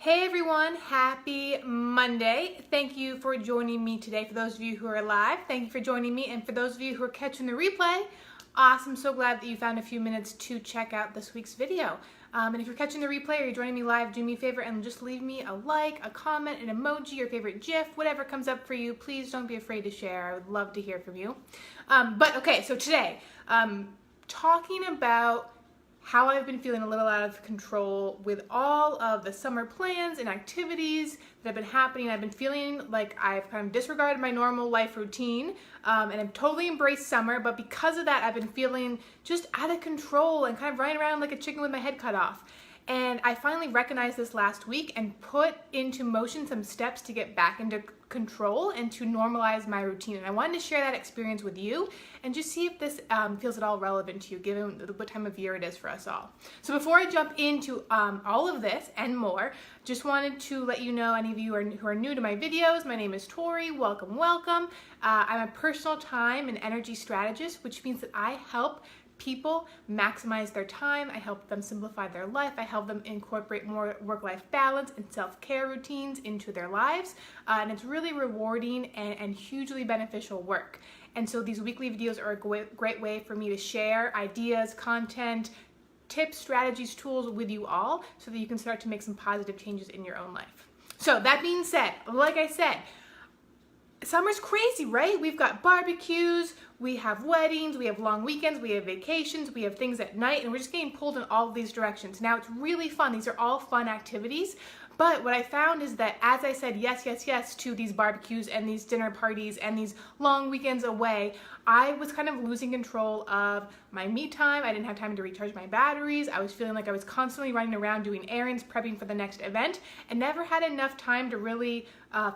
Hey everyone, happy Monday. Thank you for joining me today. For those of you who are live, thank you for joining me. And for those of you who are catching the replay, awesome. So glad that you found a few minutes to check out this week's video. And if you're catching the replay or you're joining me live, do me a favor and just leave me a like, a comment, an emoji, your favorite GIF, whatever comes up for you. Please don't be afraid to share. I would love to hear from you. But okay, so today, talking about how I've been feeling a little out of control with all of the summer plans and activities that have been happening. I've been feeling like I've kind of disregarded my normal life routine and I've totally embraced summer, but because of that, I've been feeling just out of control and kind of running around like a chicken with my head cut off. And I finally recognized this last week and put into motion some steps to get back into control and to normalize my routine. And I wanted to share that experience with you and just see if this feels at all relevant to you, given what time of year it is for us all. So before I jump into all of this and more, just wanted to let you know, any of you who are new to my videos, my name is Tori. Welcome, welcome. I'm a personal time and energy strategist, which means that I help people maximize their time. I help them simplify their life. I help them incorporate more work-life balance and self-care routines into their lives. And it's really rewarding and hugely beneficial work. And so these weekly videos are a great way for me to share ideas, content, tips, strategies, tools with you all so that you can start to make some positive changes in your own life. So that being said, like I said, summer's crazy, right? We've got barbecues, we have weddings, we have long weekends, we have vacations, we have things at night, and we're just getting pulled in all of these directions. Now, it's really fun. These are all fun activities. But what I found is that as I said yes to these barbecues and these dinner parties and these long weekends away, I was kind of losing control of my me time. I didn't have time to recharge my batteries. I was feeling like I was constantly running around doing errands, prepping for the next event, and never had enough time to really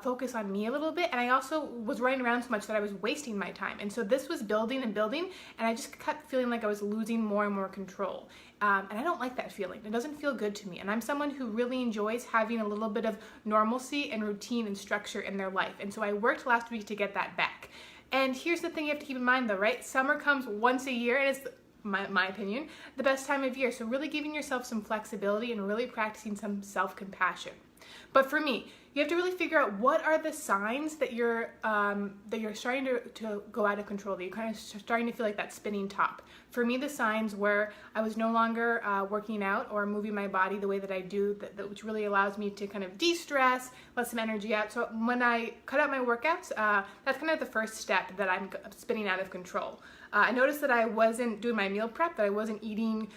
focus on me a little bit. And I also was running around so much that I was wasting my time. And so this was building and building, and I just kept feeling like I was losing more and more control. And I don't like that feeling. It doesn't feel good to me. And I'm someone who really enjoys having a little bit of normalcy and routine and structure in their life. And so I worked last week to get that back. And here's the thing you have to keep in mind though, right? Summer comes once a year, and it's, my opinion, the best time of year. So really giving yourself some flexibility and really practicing some self-compassion. But for me, you have to really figure out what are the signs that you're starting to go out of control, that you're kind of starting to feel like that spinning top. For me, the signs were I was no longer working out or moving my body the way that I do, which really allows me to kind of de-stress, let some energy out. So when I cut out my workouts, that's kind of the first step that I'm spinning out of control. I noticed that I wasn't doing my meal prep, that I wasn't eating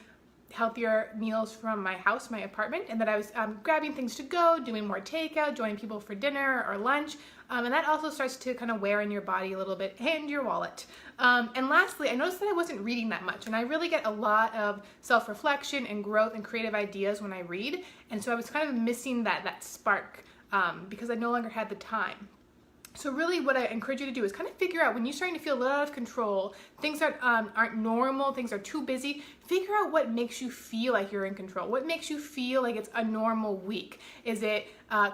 healthier meals from my house, my apartment, and that I was grabbing things to go, doing more takeout, joining people for dinner or lunch, and that also starts to kind of wear in your body a little bit and your wallet. And lastly, I noticed that I wasn't reading that much, and I really get a lot of self-reflection and growth and creative ideas when I read, and so I was kind of missing that spark because I no longer had the time. So really what I encourage you to do is kind of figure out when you're starting to feel a little out of control, things aren't normal, things are too busy, figure out what makes you feel like you're in control. What makes you feel like it's a normal week? Is it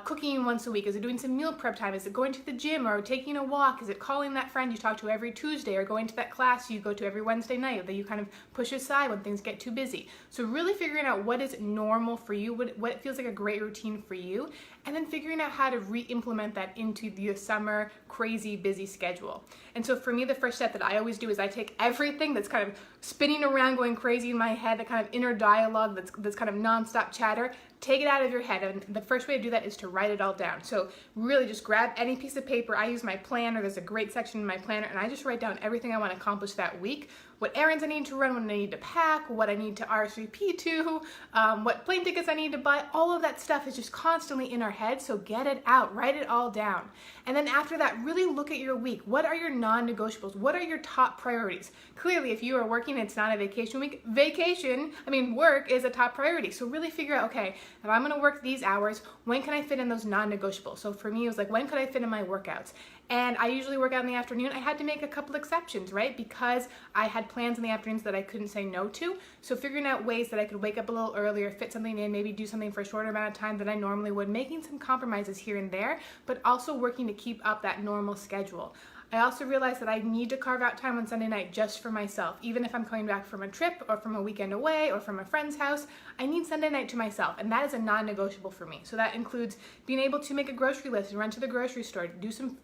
cooking once a week? Is it doing some meal prep time? Is it going to the gym or taking a walk? Is it calling that friend you talk to every Tuesday or going to that class you go to every Wednesday night that you kind of push aside when things get too busy? So really figuring out what is normal for you, what feels like a great routine for you, and then figuring out how to re-implement that into the summer crazy busy schedule. And so for me, the first step that I always do is I take everything that's kind of spinning around, going crazy in my head, that kind of inner dialogue, that's kind of nonstop chatter, take it out of your head. And the first way to do that is to write it all down. So really just grab any piece of paper. I use my planner. There's a great section in my planner, and I just write down everything I want to accomplish that week. What errands I need to run, what I need to pack, what I need to RSVP to, what plane tickets I need to buy. All of that stuff is just constantly in our head, so get it out, write it all down. And then after that, really look at your week. What are your non-negotiables? What are your top priorities? Clearly, if you are working, it's not a vacation week. Work is a top priority. So really figure out, okay, if I'm gonna work these hours, when can I fit in those non-negotiables? So for me, it was like, when could I fit in my workouts? And I usually work out in the afternoon. I had to make a couple exceptions, right? Because I had plans in the afternoons that I couldn't say no to. So figuring out ways that I could wake up a little earlier, fit something in, maybe do something for a shorter amount of time than I normally would, making some compromises here and there, but also working to keep up that normal schedule. I also realized that I need to carve out time on Sunday night just for myself. Even if I'm coming back from a trip or from a weekend away or from a friend's house, I need Sunday night to myself, and that is a non-negotiable for me. So that includes being able to make a grocery list and run to the grocery store, do some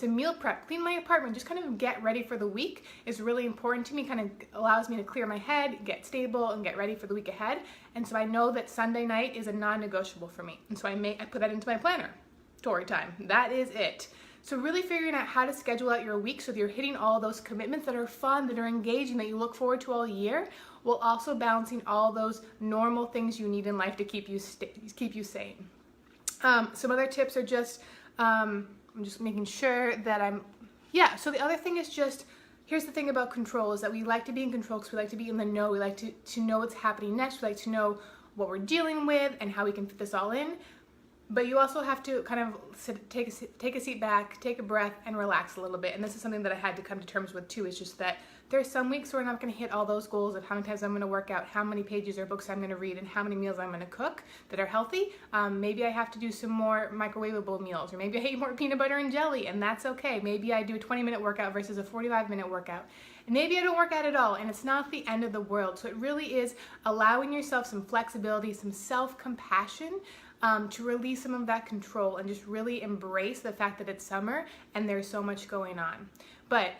meal prep, clean my apartment, just kind of get ready for the week is really important to me. Kind of allows me to clear my head, get stable, and get ready for the week ahead. And so I know that Sunday night is a non-negotiable for me. And so I put that into my planner. Story time. That is it. So really figuring out how to schedule out your week so that you're hitting all those commitments that are fun, that are engaging, that you look forward to all year, while also balancing all those normal things you need in life to keep you sane. Some other tips are just, I'm just making sure that so the other thing is just, here's the thing about control is that we like to be in control because we like to be in the know. We like to know what's happening next. We like to know what we're dealing with and how we can fit this all in. But you also have to kind of take a seat back, take a breath, and relax a little bit. And this is something that I had to come to terms with too. It's just that there's some weeks where I'm not going to hit all those goals of how many times I'm going to work out, how many pages or books I'm going to read, and how many meals I'm going to cook that are healthy. Maybe I have to do some more microwavable meals, or maybe I eat more peanut butter and jelly, and that's okay. Maybe I do a 20-minute workout versus a 45-minute workout. And maybe I don't work out at all, and it's not the end of the world. So it really is allowing yourself some flexibility, some self-compassion, to release some of that control and just really embrace the fact that it's summer and there's so much going on. But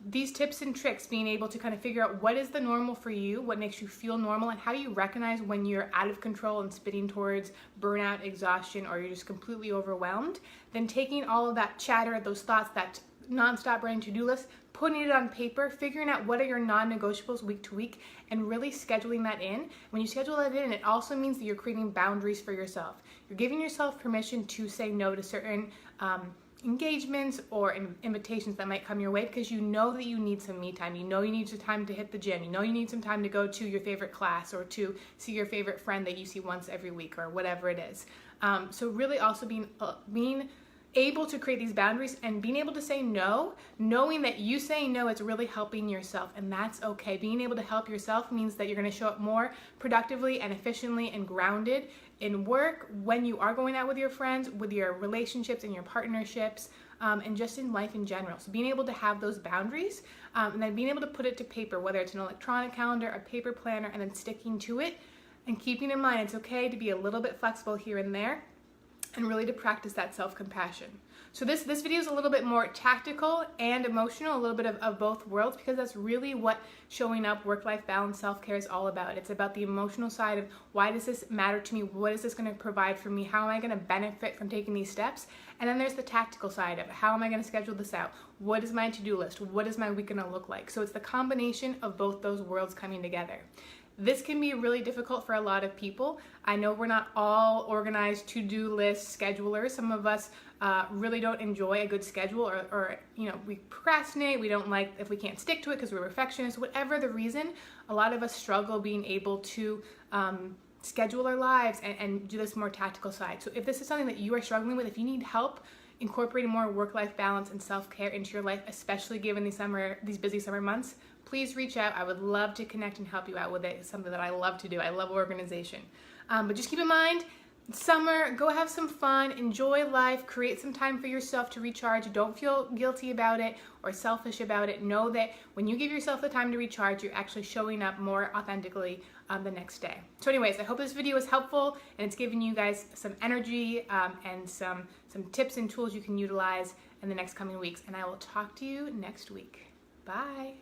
these tips and tricks, being able to kind of figure out what is the normal for you, what makes you feel normal, and how do you recognize when you're out of control and spinning towards burnout, exhaustion, or you're just completely overwhelmed, then taking all of that chatter, those thoughts, that nonstop brain to-do list, putting it on paper, figuring out what are your non-negotiables week to week, and really scheduling that in. When you schedule that in, it also means that you're creating boundaries for yourself. You're giving yourself permission to say no to certain engagements or invitations that might come your way because you know that you need some me time. You know you need some time to hit the gym. You know you need some time to go to your favorite class or to see your favorite friend that you see once every week or whatever it is. So really also being able to create these boundaries and being able to say no, knowing that you saying no is really helping yourself, and that's okay. Being able to help yourself means that you're going to show up more productively and efficiently and grounded in work, when you are going out with your friends, with your relationships and your partnerships, and just in life in general. So being able to have those boundaries, and then being able to put it to paper, whether it's an electronic calendar, a paper planner, and then sticking to it, and keeping in mind it's okay to be a little bit flexible here and there, and really to practice that self-compassion. So this video is a little bit more tactical and emotional, a little bit of both worlds, because that's really what showing up, work-life balance, self-care is all about. It's about the emotional side of why does this matter to me? What is this going to provide for me? How am I going to benefit from taking these steps? And then there's the tactical side of it. How am I going to schedule this out? What is my to-do list? What is my week going to look like? So it's the combination of both those worlds coming together. This can be really difficult for a lot of people. I know we're not all organized to-do list schedulers. Some of us really don't enjoy a good schedule, or we procrastinate. We don't like if we can't stick to it because we're perfectionists. Whatever the reason, a lot of us struggle being able to schedule our lives and do this more tactical side. So if this is something that you are struggling with, if you need help incorporating more work-life balance and self-care into your life, especially given these busy summer months, please reach out. I would love to connect and help you out with it. It's something that I love to do. I love organization. But just keep in mind, summer, go have some fun, enjoy life, create some time for yourself to recharge. Don't feel guilty about it or selfish about it. Know that when you give yourself the time to recharge, you're actually showing up more authentically the next day. So anyways, I hope this video was helpful and it's giving you guys some energy and some tips and tools you can utilize in the next coming weeks. And I will talk to you next week. Bye.